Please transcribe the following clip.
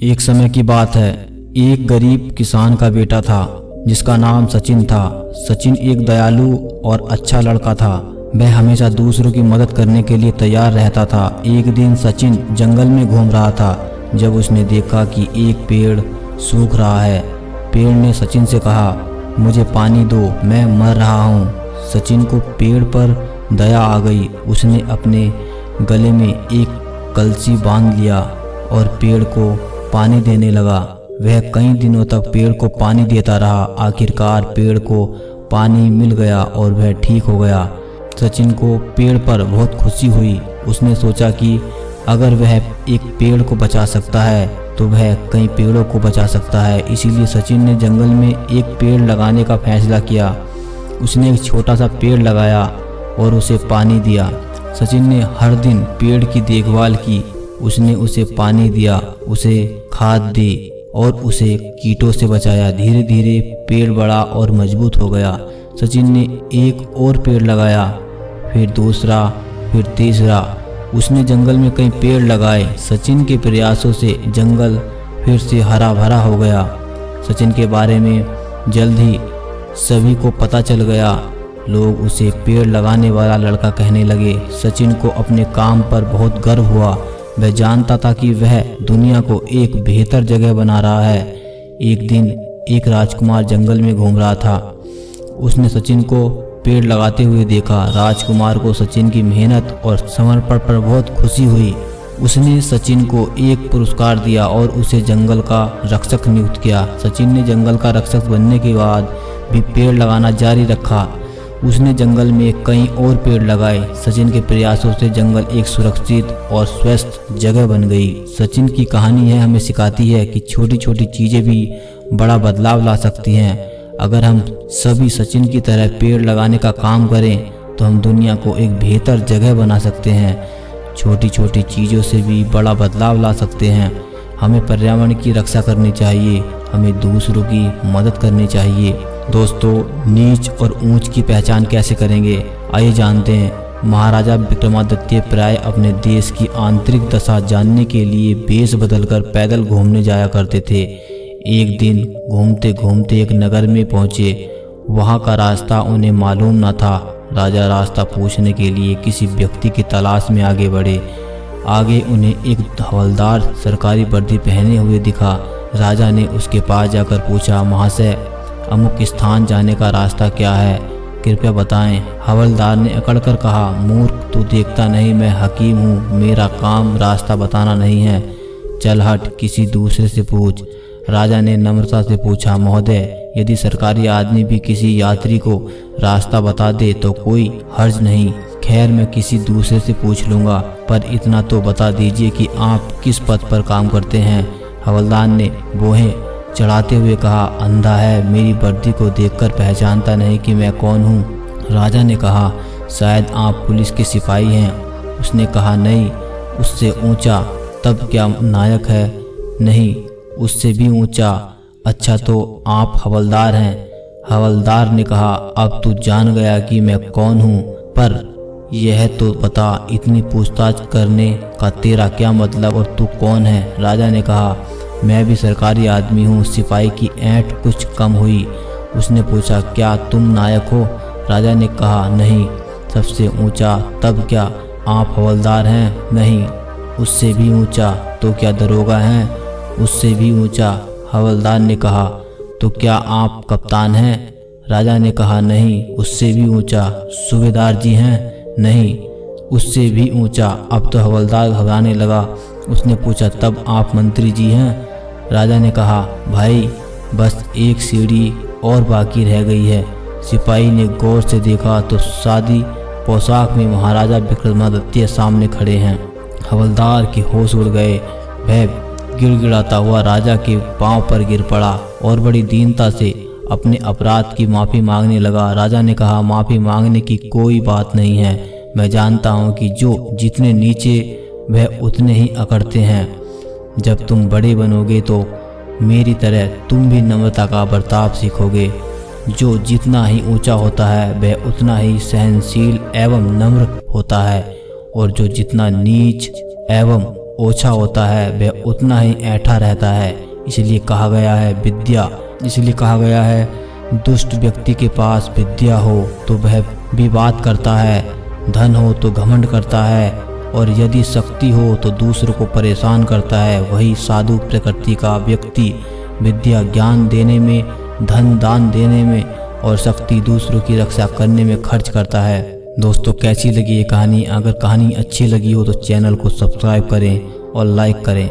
एक समय की बात है। एक गरीब किसान का बेटा था जिसका नाम सचिन था। सचिन एक दयालु और अच्छा लड़का था। वह हमेशा दूसरों की मदद करने के लिए तैयार रहता था। एक दिन सचिन जंगल में घूम रहा था जब उसने देखा कि एक पेड़ सूख रहा है। पेड़ ने सचिन से कहा, मुझे पानी दो, मैं मर रहा हूँ। सचिन को पेड़ पर दया आ गई। उसने अपने गले में एक कलसी बांध लिया और पेड़ को पानी देने लगा। वह कई दिनों तक पेड़ को पानी देता रहा। आखिरकार पेड़ को पानी मिल गया और वह ठीक हो गया। सचिन को पेड़ पर बहुत खुशी हुई। उसने सोचा कि अगर वह एक पेड़ को बचा सकता है तो वह कई पेड़ों को बचा सकता है। इसीलिए सचिन ने जंगल में एक पेड़ लगाने का फैसला किया। उसने एक छोटा सा पेड़ लगाया और उसे पानी दिया। सचिन ने हर दिन पेड़ की देखभाल की। उसने उसे पानी दिया, उसे खाद दी और उसे कीटों से बचाया। धीरे धीरे पेड़ बड़ा और मजबूत हो गया। सचिन ने एक और पेड़ लगाया, फिर दूसरा, फिर तीसरा। उसने जंगल में कई पेड़ लगाए। सचिन के प्रयासों से जंगल फिर से हरा भरा हो गया। सचिन के बारे में जल्द ही सभी को पता चल गया। लोग उसे पेड़ लगाने वाला लड़का कहने लगे। सचिन को अपने काम पर बहुत गर्व हुआ। वह जानता था कि वह दुनिया को एक बेहतर जगह बना रहा है। एक दिन एक राजकुमार जंगल में घूम रहा था। उसने सचिन को पेड़ लगाते हुए देखा। राजकुमार को सचिन की मेहनत और समर्पण पर बहुत खुशी हुई। उसने सचिन को एक पुरस्कार दिया और उसे जंगल का रक्षक नियुक्त किया। सचिन ने जंगल का रक्षक बनने के बाद भी पेड़ लगाना जारी रखा। उसने जंगल में कई और पेड़ लगाए। सचिन के प्रयासों से जंगल एक सुरक्षित और स्वस्थ जगह बन गई। सचिन की कहानी है हमें सिखाती है कि छोटी छोटी चीज़ें भी बड़ा बदलाव ला सकती हैं। अगर हम सभी सचिन की तरह पेड़ लगाने का काम करें तो हम दुनिया को एक बेहतर जगह बना सकते हैं। छोटी छोटी चीज़ों से भी बड़ा बदलाव ला सकते हैं। हमें पर्यावरण की रक्षा करनी चाहिए। हमें दूसरों की मदद करनी चाहिए। दोस्तों, नीच और ऊंच की पहचान कैसे करेंगे, आइए जानते हैं। महाराजा विक्रमादित्य प्राय अपने देश की आंतरिक दशा जानने के लिए वेश बदलकर पैदल घूमने जाया करते थे। एक दिन घूमते घूमते एक नगर में पहुंचे। वहां का रास्ता उन्हें मालूम न था। राजा रास्ता पूछने के लिए किसी व्यक्ति की तलाश में आगे बढ़े। आगे उन्हें एक हवलदार सरकारी वर्दी पहने हुए दिखा। राजा ने उसके पास जाकर पूछा, महाशय, अमुक स्थान जाने का रास्ता क्या है, कृपया बताएं। हवलदार ने अकड़कर कहा, मूर्ख, तू देखता नहीं मैं हकीम हूँ। मेरा काम रास्ता बताना नहीं है। चल हट, किसी दूसरे से पूछ। राजा ने नम्रता से पूछा, महोदय, यदि सरकारी आदमी भी किसी यात्री को रास्ता बता दे तो कोई हर्ज नहीं। खैर, मैं किसी दूसरे से पूछ लूँगा, पर इतना तो बता दीजिए कि आप किस पद पर काम करते हैं। हवलदार ने बोहें चढ़ाते हुए कहा, अंधा है, मेरी वर्दी को देखकर पहचानता नहीं कि मैं कौन हूँ। राजा ने कहा, शायद आप पुलिस के सिपाही हैं। उसने कहा, नहीं, उससे ऊंचा। तब क्या नायक है? नहीं, उससे भी ऊंचा। अच्छा, तो आप हवलदार हैं। हवलदार ने कहा, अब तू जान गया कि मैं कौन हूँ, पर यह तो बता, इतनी पूछताछ करने का तेरा क्या मतलब और तू कौन है? राजा ने कहा, मैं भी सरकारी आदमी हूँ। सिपाही की ऐंठ कुछ कम हुई। उसने पूछा, क्या तुम नायक हो? राजा ने कहा, नहीं, सबसे ऊंचा। तब क्या आप हवलदार हैं? नहीं, उससे भी ऊंचा। तो क्या दरोगा हैं? उससे भी ऊंचा। हवलदार ने कहा, तो क्या आप कप्तान हैं? राजा ने कहा, नहीं, उससे भी ऊंचा। सूबेदार जी हैं? नहीं, उससे भी ऊंचा। अब तो हवलदार घबराने लगा। उसने पूछा, तब आप मंत्री जी हैं? राजा ने कहा, भाई, बस एक सीढ़ी और बाकी रह गई है। सिपाही ने गौर से देखा तो सादी पोशाक में महाराजा विक्रमादित्य सामने खड़े हैं। हवलदार के होश उड़ गए। वह गिड़गिड़ाता हुआ राजा के पांव पर गिर पड़ा और बड़ी दीनता से अपने अपराध की माफ़ी मांगने लगा। राजा ने कहा, माफ़ी मांगने की कोई बात नहीं है। मैं जानता हूँ कि जो जितने नीचे वह उतने ही अकड़ते हैं। जब तुम बड़े बनोगे तो मेरी तरह तुम भी नम्रता का बर्ताव सीखोगे। जो जितना ही ऊंचा होता है वह उतना ही सहनशील एवं नम्र होता है, और जो जितना नीच एवं ओछा होता है वह उतना ही ऐंठा रहता है। इसलिए कहा गया है दुष्ट व्यक्ति के पास विद्या हो तो वह विवाद करता है, धन हो तो घमंड करता है, और यदि शक्ति हो तो दूसरों को परेशान करता है। वही साधु प्रकृति का व्यक्ति विद्या ज्ञान देने में, धन दान देने में और शक्ति दूसरों की रक्षा करने में खर्च करता है। दोस्तों, कैसी लगी ये कहानी? अगर कहानी अच्छी लगी हो तो चैनल को सब्सक्राइब करें और लाइक करें।